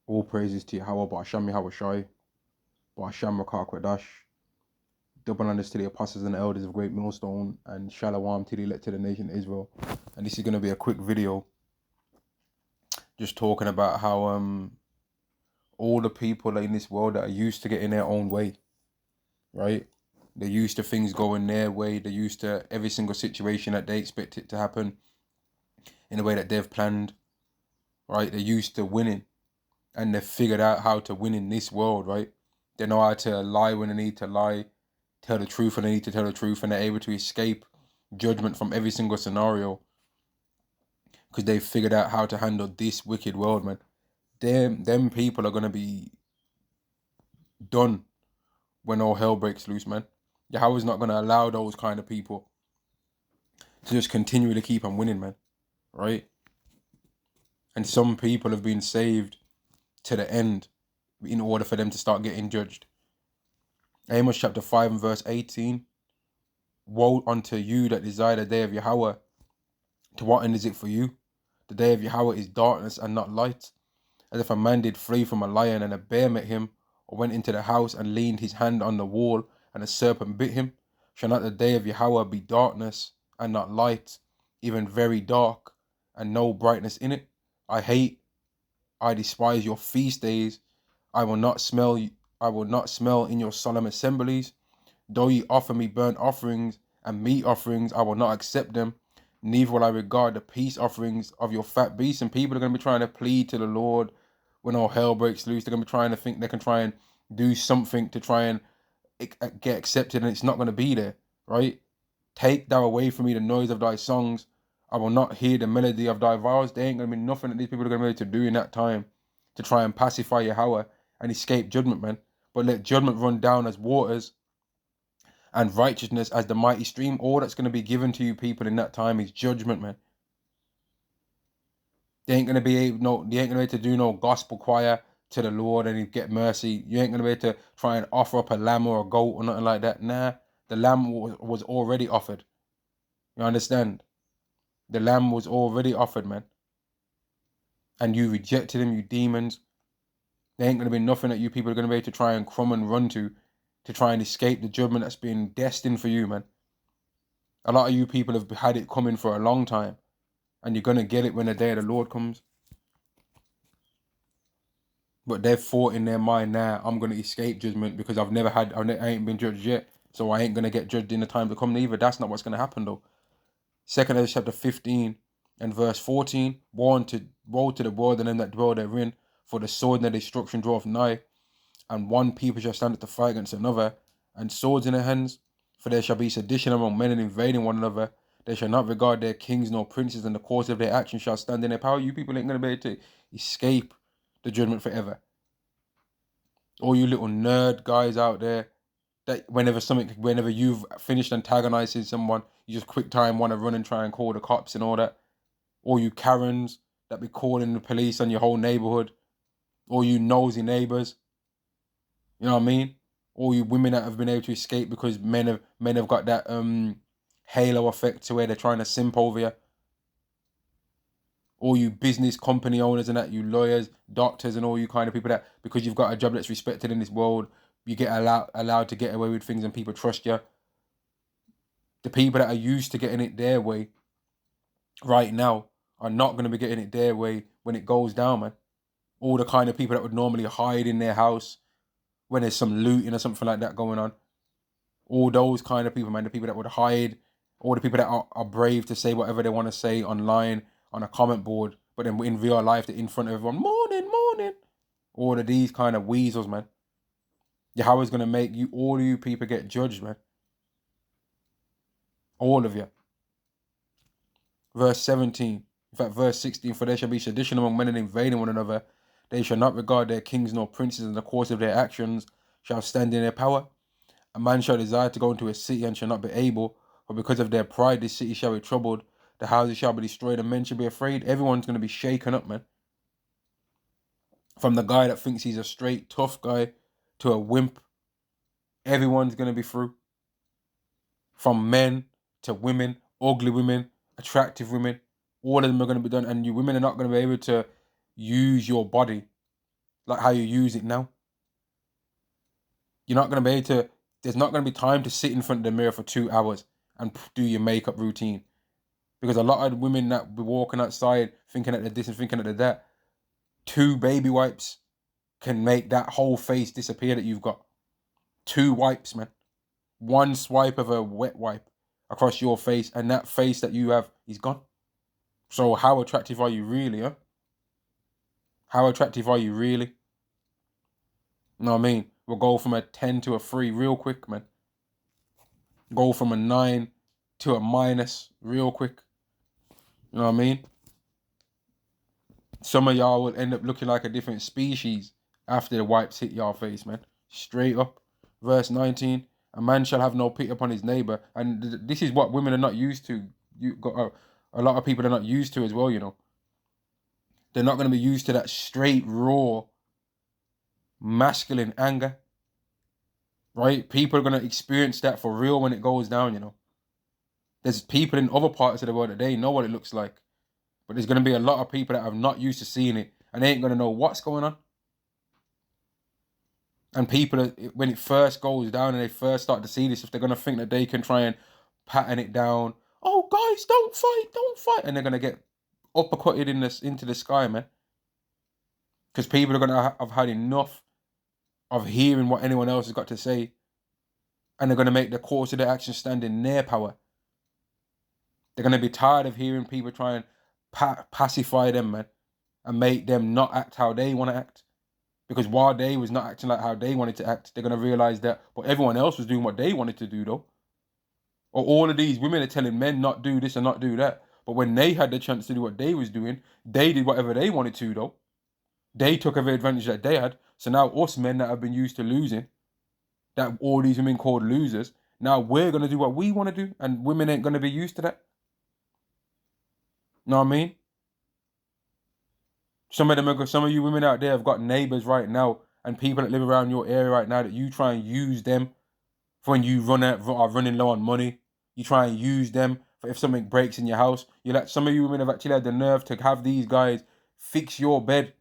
All praises to Yahweh, Ba'asham Yahweh Shai, Ba'asham Rakah Kwadash. Double honors to the apostles and the elders of Great Millstone, and Shalom to the elect to the nation of Israel. And this is going to be a quick video just talking about how all the people in this world that are used to getting their own way, right? They're used to things going their way. They're used to every single situation that they expect it to happen in the way that they've planned, right? They're used to winning, and they've figured out how to win in this world, right? They know how to lie when they need to lie, tell the truth when they need to tell the truth, and they're able to escape judgment from every single scenario because they've figured out how to handle this wicked world, man. Them people are gonna be done when all hell breaks loose, man. Yahweh's not gonna allow those kind of people to just continually keep on winning, man. Right? And some people have been saved to the end in order for them to start getting judged. Amos chapter 5 and verse 18. Woe unto you that desire the day of Yahweh. To what end is it for you? The day of Yahweh is darkness and not light. As if a man did flee from a lion and a bear met him, or went into the house and leaned his hand on the wall and a serpent bit him. Shall not the day of Yahweh be darkness and not light, even very dark, and no brightness in it? I despise your feast days. I will not smell in your solemn assemblies. Though ye offer me burnt offerings and meat offerings, I will not accept them. Neither will I regard the peace offerings of your fat beasts. And people are going to be trying to plead to the Lord when all hell breaks loose. They're going to be trying to think they can try and do something to try and get accepted, and it's not going to be there, right? Take thou away from me the noise of thy songs. I will not hear the melody of thy vows. There ain't going to be nothing that these people are going to be able to do in that time to try and pacify Yahweh and escape judgment, man. But let judgment run down as waters and righteousness as the mighty stream. All that's going to be given to you people in that time is judgment, man. They ain't going to be able to do no gospel choir to the Lord and he'd get mercy. You ain't going to be able to try and offer up a lamb or a goat or nothing like that. Nah, the lamb was already offered. You understand? The lamb was already offered, man. And you rejected him, you demons. There ain't going to be nothing that you people are going to be able to try and crumb and run to try and escape the judgment that's been destined for you, man. A lot of you people have had it coming for a long time, and you're going to get it when the day of the Lord comes. But they've thought in their mind, now I'm going to escape judgment because I ain't been judged yet, so I ain't going to get judged in the time to come neither. That's not what's going to happen, though. 2 Ezra chapter 15 and verse 14. Woe to the world and them that dwell therein, for the sword and the destruction draweth nigh, and one people shall stand up to fight against another, and swords in their hands. For there shall be sedition among men and invading one another. They shall not regard their kings nor princes, and the course of their action shall stand in their power. You people ain't going to be able to escape the judgment forever. All you little nerd guys out there, that whenever you've finished antagonizing someone, you just quick time want to run and try and call the cops and all that. All you Karens that be calling the police on your whole neighborhood. All you nosy neighbors. You know what I mean? All you women that have been able to escape because men have got that halo effect to where they're trying to simp over you. All you business company owners and that, you lawyers, doctors, and all you kind of people that because you've got a job that's respected in this world, you get allowed to get away with things and people trust you. The people that are used to getting it their way right now are not going to be getting it their way when it goes down, man. All the kind of people that would normally hide in their house when there's some looting or something like that going on. All those kind of people, man, the people that would hide, all the people that are brave to say whatever they want to say online on a comment board, but then in real life they're in front of everyone, morning. All of these kind of weasels, man. Yahweh's going to make all of you people get judged, man. All of you. Verse 17, in fact, verse 16, for there shall be sedition among men and invading one another. They shall not regard their kings nor princes, and the course of their actions shall stand in their power. A man shall desire to go into a city and shall not be able, for because of their pride this city shall be troubled. The houses shall be destroyed and men shall be afraid. Everyone's going to be shaken up, man. From the guy that thinks he's a straight, tough guy to a wimp, everyone's going to be through. From men to women, ugly women, attractive women, all of them are going to be done. And you women are not going to be able to use your body like how you use it now. You're not going to be able to, there's not going to be time to sit in front of the mirror for 2 hours and do your makeup routine. Because a lot of women that be walking outside thinking that they're this and thinking that they're that, 2 baby wipes can make that whole face disappear that you've got. 2 wipes, man. 1 swipe of a wet wipe across your face, and that face that you have is gone. So how attractive are you really, huh? How attractive are you really? You know what I mean? We'll go from a 10 to a 3 real quick, man. Go from a 9 to a minus real quick. You know what I mean? Some of y'all will end up looking like a different species after the wipes hit y'all face, man. Straight up. Verse 19, a man shall have no pity upon his neighbor. And this is what women are not used to. You got a lot of people are not used to as well, you know. They're not going to be used to that straight, raw, masculine anger. Right? People are going to experience that for real when it goes down, you know. There's people in other parts of the world that they know what it looks like. But there's going to be a lot of people that are not used to seeing it, and they ain't going to know what's going on. And people, when it first goes down and they first start to see this, if they're going to think that they can try and pattern it down, oh, guys, don't fight. And they're going to get uppercutted into the sky, man. Because people are going to have had enough of hearing what anyone else has got to say. And they're going to make the course of their action stand in their power. They're going to be tired of hearing people try and pacify them, man. And make them not act how they want to act. Because while they was not acting like how they wanted to act, they're going to realize that, but everyone else was doing what they wanted to do, though. Or all of these women are telling men not do this and not do that. But when they had the chance to do what they was doing, they did whatever they wanted to, though. They took every advantage that they had. So now us men that have been used to losing, that all these women called losers, now we're going to do what we want to do. And women ain't going to be used to that. Know what I mean? Some of you women out there have got neighbors right now and people that live around your area right now that you try and use them for when you are running low on money. You try and use them for if something breaks in your house. Some of you women have actually had the nerve to have these guys fix your bed,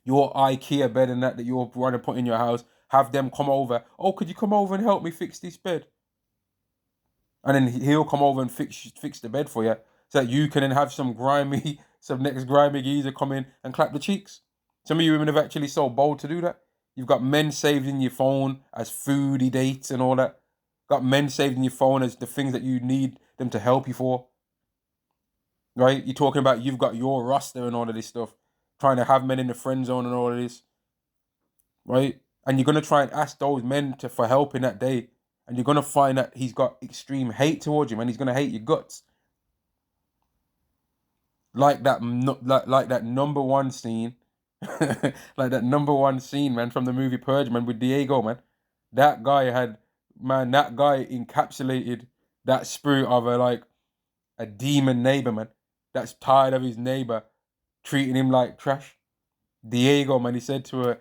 your IKEA bed and that you're trying to put in your house. Have them come over. Oh, could you come over and help me fix this bed? And then he'll come over and fix the bed for you, so that you can then have some next grimy geezer come in and clap the cheeks. Some of you women have actually so bold to do that. You've got men saved in your phone as foodie dates and all that. Got men saved in your phone as the things that you need them to help you for. Right? You're talking about you've got your roster and all of this stuff. Trying to have men in the friend zone and all of this. Right? And you're going to try and ask those men for help in that day. And you're going to find that he's got extreme hate towards you, and he's going to hate your guts. Like that number one scene, like that number one scene, man, from the movie Purge, man, with Diego, man. That guy encapsulated that spirit of a demon neighbor, man. That's tired of his neighbor treating him like trash. Diego, man, he said to her,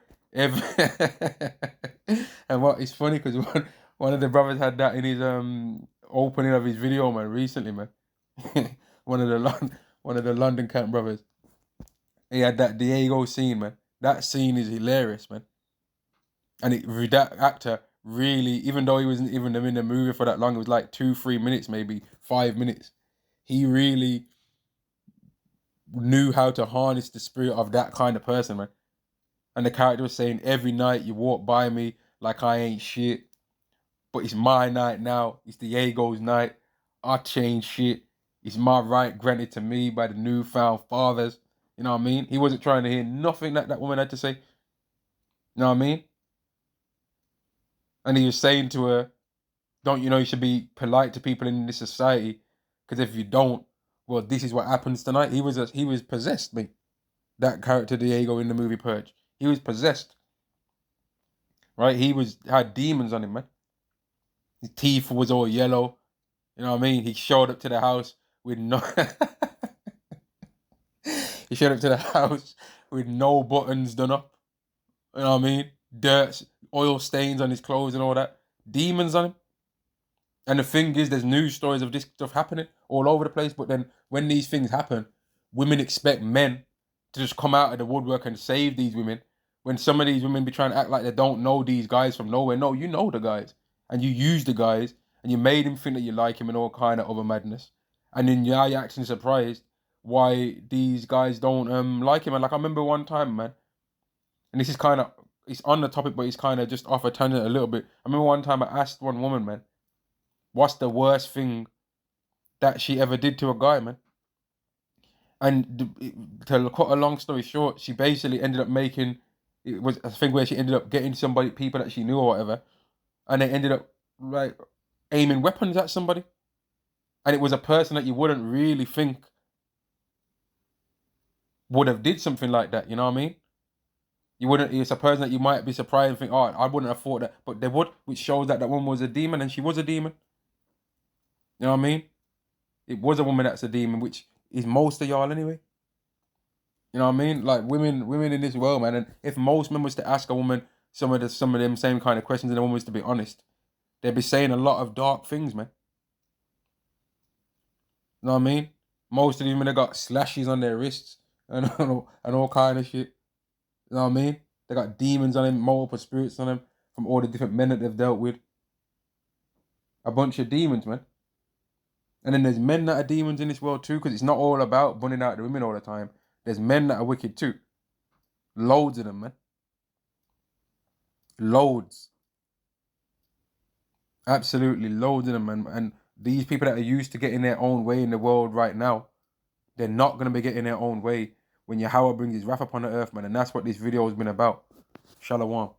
and what is funny, because one of the brothers had that in his opening of his video, man, recently, man. one of the London camp brothers. He had that Diego scene, man. That scene is hilarious, man. And that actor really, even though he wasn't even in the movie for that long, it was like 2-3 minutes, maybe 5 minutes. He really knew how to harness the spirit of that kind of person, man. And the character was saying, every night you walk by me like I ain't shit, but it's my night now. It's Diego's night. I change shit. It's my right granted to me by the newfound fathers. You know what I mean? He wasn't trying to hear nothing that woman had to say. You know what I mean? And he was saying to her, don't you know you should be polite to people in this society? Because if you don't, well, this is what happens tonight. He was possessed, mate. That character Diego in the movie Purge. He was possessed. Right? He had demons on him, man. His teeth was all yellow. You know what I mean? He showed up to the house with no he showed up to the house with no buttons done up. You know what I mean? Dirt, oil stains on his clothes and all that. Demons on him. And the thing is, there's news stories of this stuff happening all over the place. But then when these things happen, women expect men to just come out of the woodwork and save these women. when some of these women be trying to act like they don't know these guys from nowhere. No, you know the guys, and you use the guys, and you made him think that you like him and all kind of other madness. And then now you're acting surprised why these guys don't like him. And like I remember one time, man, and this is kind of it's on the topic, but it's kind of just off a tangent a little bit. I remember one time I asked one woman, man, what's the worst thing that she ever did to a guy, man? And to cut a long story short, she basically ended up making it was a thing where she ended up getting somebody, people that she knew or whatever, and they ended up like aiming weapons at somebody, and it was a person that you wouldn't really think would have did something like that. You know what I mean? You wouldn't. It's a person that you might be surprised and think, oh, I wouldn't have thought that, but they would, which shows that that woman was a demon, and she was a demon. You know what I mean? It was a woman that's a demon, which is most of y'all anyway. You know what I mean? Like women in this world, man. And if most men was to ask a woman some of them same kind of questions, and the woman was to be honest, they'd be saying a lot of dark things, man. You know what I mean? Most of these men, they got slashes on their wrists and and all kind of shit. You know what I mean? They got demons on them, multiple spirits on them from all the different men that they've dealt with. A bunch of demons, man. And then there's men that are demons in this world too, because it's not all about bunning out the women all the time. There's men that are wicked too. Loads of them, man. Loads. Absolutely loads of them, man. And these people that are used to getting their own way in the world right now, they're not going to be getting their own way when Yahweh brings his wrath upon the earth, man. And that's what this video has been about. Shalom.